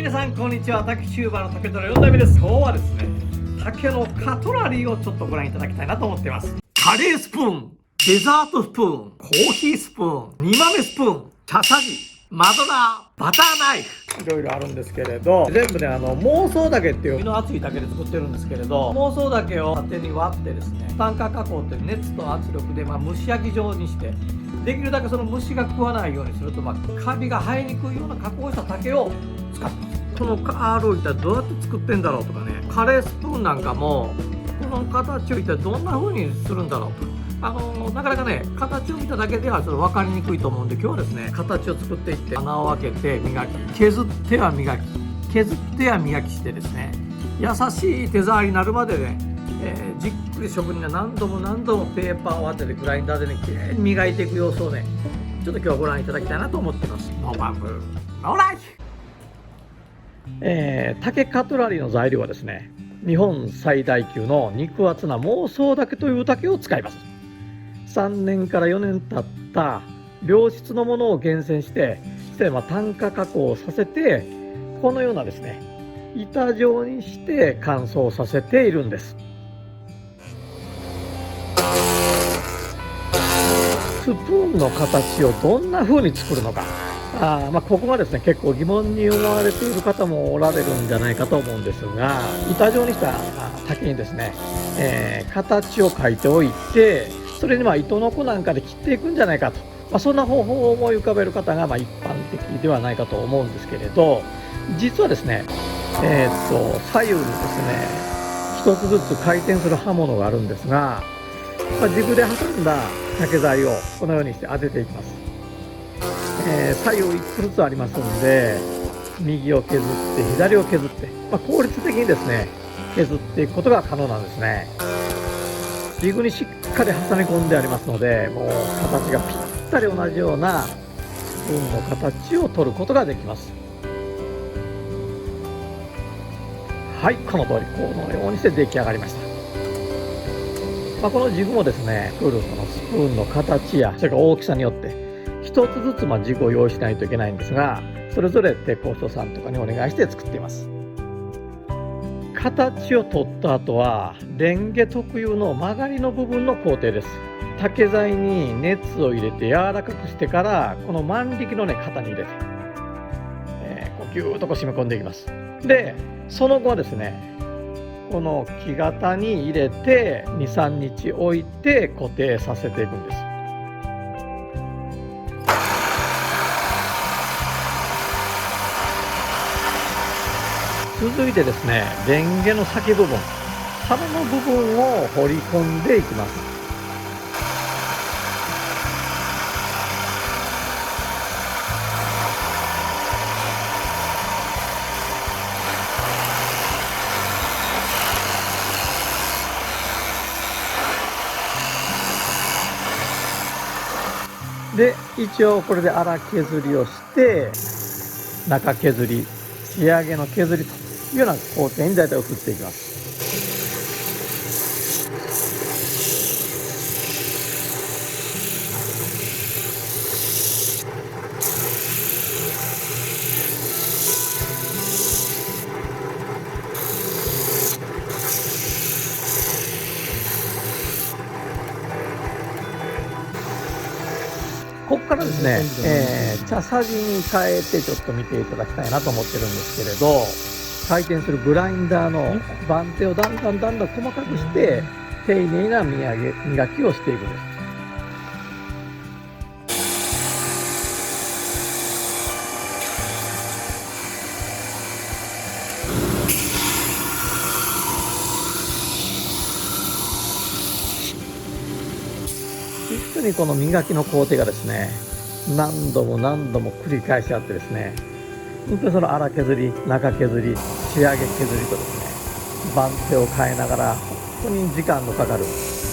皆さんこんにちは。竹チューバーの竹虎4代目です。今日はですね、竹のカトラリーをちょっとご覧いただきたいなと思っています。カレースプーン、デザートスプーン、コーヒースプーン、煮豆スプーン、茶さじ、マドラー、バターナイフ、いろいろあるんですけれど、全部で妄想竹っていう身の厚い竹で作ってるんですけれど、妄想竹を縦に割ってですね、炭化加工って熱と圧力で蒸し焼き状にして、できるだけその虫が食わないようにすると、カビが生えにくいような加工した竹を使ってます。このカールを一体どうやって作ってんだろうとかね、カレースプーンなんかもこの形を一体どんな風にするんだろうと。なかなかね、形を見ただけではちょっと分かりにくいと思うんで、今日はですね、形を作っていって穴を開けて磨き、削っては磨き、削っては磨きしてですね、優しい手触りになるまでね、じっくり職人が何度も何度もペーパーを当ててグラインダーでね、きれいに磨いていく様子をね、ちょっと今日はご覧いただきたいなと思ってます。ノーバンブーノーライフ。竹カトラリーの材料はですね、日本最大級の肉厚な孟宗竹という竹を使います。3年から4年経った良質のものを厳選して、炭化加工させて、このようなですね、板状にして乾燥させているんです。スプーンの形をどんな風に作るのか、ここがですね、結構疑問に思われている方もおられるんじゃないかと思うんですが、板状にした竹にですね、形を描いておいて、それに糸のこなんかで切っていくんじゃないかと、そんな方法を思い浮かべる方が一般的ではないかと思うんですけれど、実はですね、左右にですね、一つずつ回転する刃物があるんですが、軸で挟んだ竹材をこのようにして当てていきます。左右1つずつありますので、右を削って左を削って、効率的にですね、削っていくことが可能なんですね。軸にしっかり挟み込んでありますので、もう形がぴったり同じようなスプーンの形を取ることができます。はい、この通り、このようにして出来上がりました。この軸もですね、作るそのスプーンの形やそれから大きさによって一つずつ軸を用意しないといけないんですが、それぞれ鉄工所さんとかにお願いして作っています。形を取った後はレンゲ特有の曲がりの部分の工程です。竹材に熱を入れて柔らかくしてから、この万力の型に入れて、ギューッと染み込んでいきます。でその後はですね、この木型に入れて 2,3 日置いて固定させていくんです。続いてですね、レンゲの先部分、束の部分を彫り込んでいきます。で一応これで粗削りをして、中削り、仕上げの削りというような工程に大体送っていきます。ここからですね、茶さじに変えてちょっと見ていただきたいなと思ってるんですけれど、回転するグラインダーの番手をだんだん細かくして丁寧な磨きをしていくんです。実にこの磨きの工程がですね、何度も繰り返しあってですね、本当にその粗削り、中削り、仕上げ削りとですね、番手を変えながら本当に時間のかかる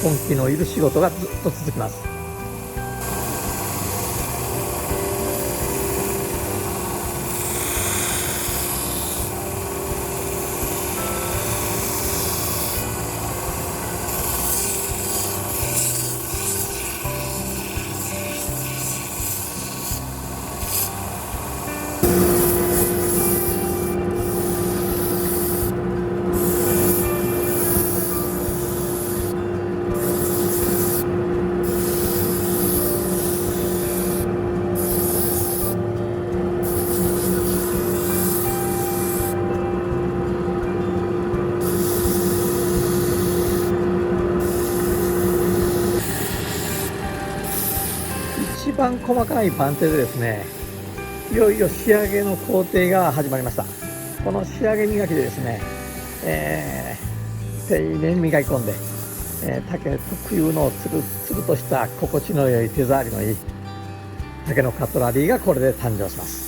根気のいる仕事がずっと続きます。番細かい番手でですね、いよいよ仕上げの工程が始まりました。この仕上げ磨きでですね、丁寧に磨き込んで、竹特有のつるつるとした心地の良い手触りのいい竹のカトラリーがこれで誕生します。